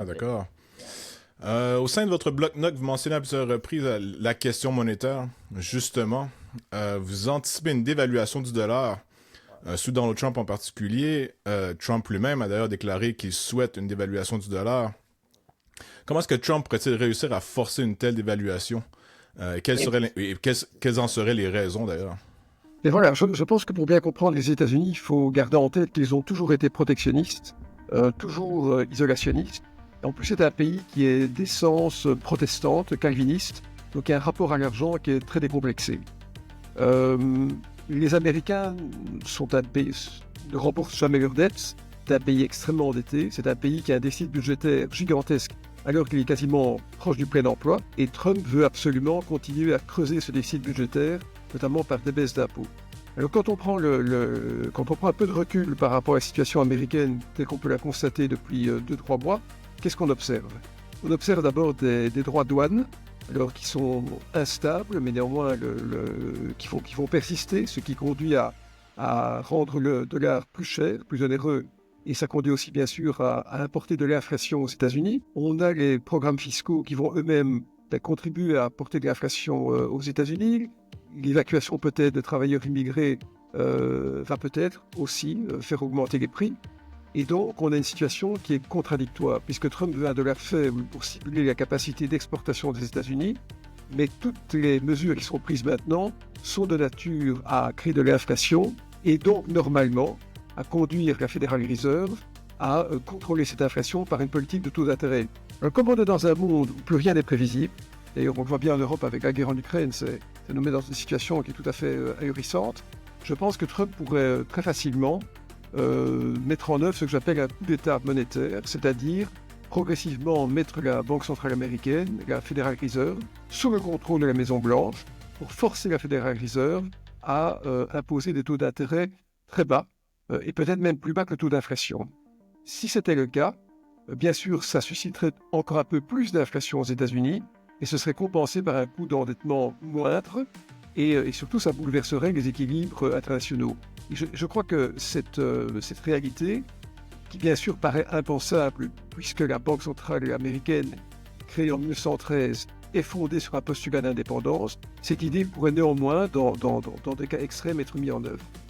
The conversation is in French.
Ah, d'accord. Au sein de votre bloc-notes, vous mentionnez à plusieurs reprises la question monétaire. Justement, vous anticipez une dévaluation du dollar. Sous Donald Trump en particulier, Trump lui-même a d'ailleurs déclaré qu'il souhaite une dévaluation du dollar. Comment est-ce que Trump pourrait-il réussir à forcer une telle dévaluation? Quelles en seraient les raisons d'ailleurs? Mais voilà, je pense que pour bien comprendre les États-Unis, il faut garder en tête qu'ils ont toujours été protectionnistes, toujours isolationnistes. Et en plus, c'est un pays qui est d'essence protestante, calviniste, donc il y a un rapport à l'argent qui est très décomplexé. Euh, les Américains sont un pays, ne remboursent jamais leurs dettes, c'est un pays extrêmement endetté, c'est un pays qui a un déficit budgétaire gigantesque alors qu'il est quasiment proche du plein emploi, et Trump veut absolument continuer à creuser ce déficit budgétaire, notamment par des baisses d'impôts. Alors quand on prend quand on prend un peu de recul par rapport à la situation américaine telle qu'on peut la constater depuis 2-3 mois, qu'est-ce qu'on observe? On observe d'abord des droits de douane, alors qui sont instables, mais néanmoins qui vont persister, ce qui conduit à rendre le dollar plus cher, plus onéreux, et ça conduit aussi bien sûr à importer de l'inflation aux États-Unis. On a les programmes fiscaux qui vont eux-mêmes contribuer à apporter de l'inflation aux États-Unis. L'évacuation peut-être de travailleurs immigrés va peut-être aussi faire augmenter les prix. Et donc, on a une situation qui est contradictoire, puisque Trump veut un dollar faible pour stimuler la capacité d'exportation des États-Unis, mais toutes les mesures qui sont prises maintenant sont de nature à créer de l'inflation, et donc, normalement, à conduire la Federal Reserve à contrôler cette inflation par une politique de taux d'intérêt. Alors, comme on est dans un monde où plus rien n'est prévisible, d'ailleurs on le voit bien en Europe avec la guerre en Ukraine, ça nous met dans une situation qui est tout à fait ahurissante, je pense que Trump pourrait très facilement mettre en œuvre ce que j'appelle un coup d'État monétaire, c'est-à-dire progressivement mettre la Banque centrale américaine, la Federal Reserve, sous le contrôle de la Maison-Blanche pour forcer la Federal Reserve à imposer des taux d'intérêt très bas et peut-être même plus bas que le taux d'inflation. Si c'était le cas, bien sûr, ça susciterait encore un peu plus d'inflation aux États-Unis et ce serait compensé par un coût d'endettement moindre et surtout ça bouleverserait les équilibres internationaux. Et je crois que cette réalité, qui bien sûr paraît impensable puisque la Banque centrale américaine, créée en 1913, est fondée sur un postulat d'indépendance, cette idée pourrait néanmoins, dans des cas extrêmes, être mise en œuvre.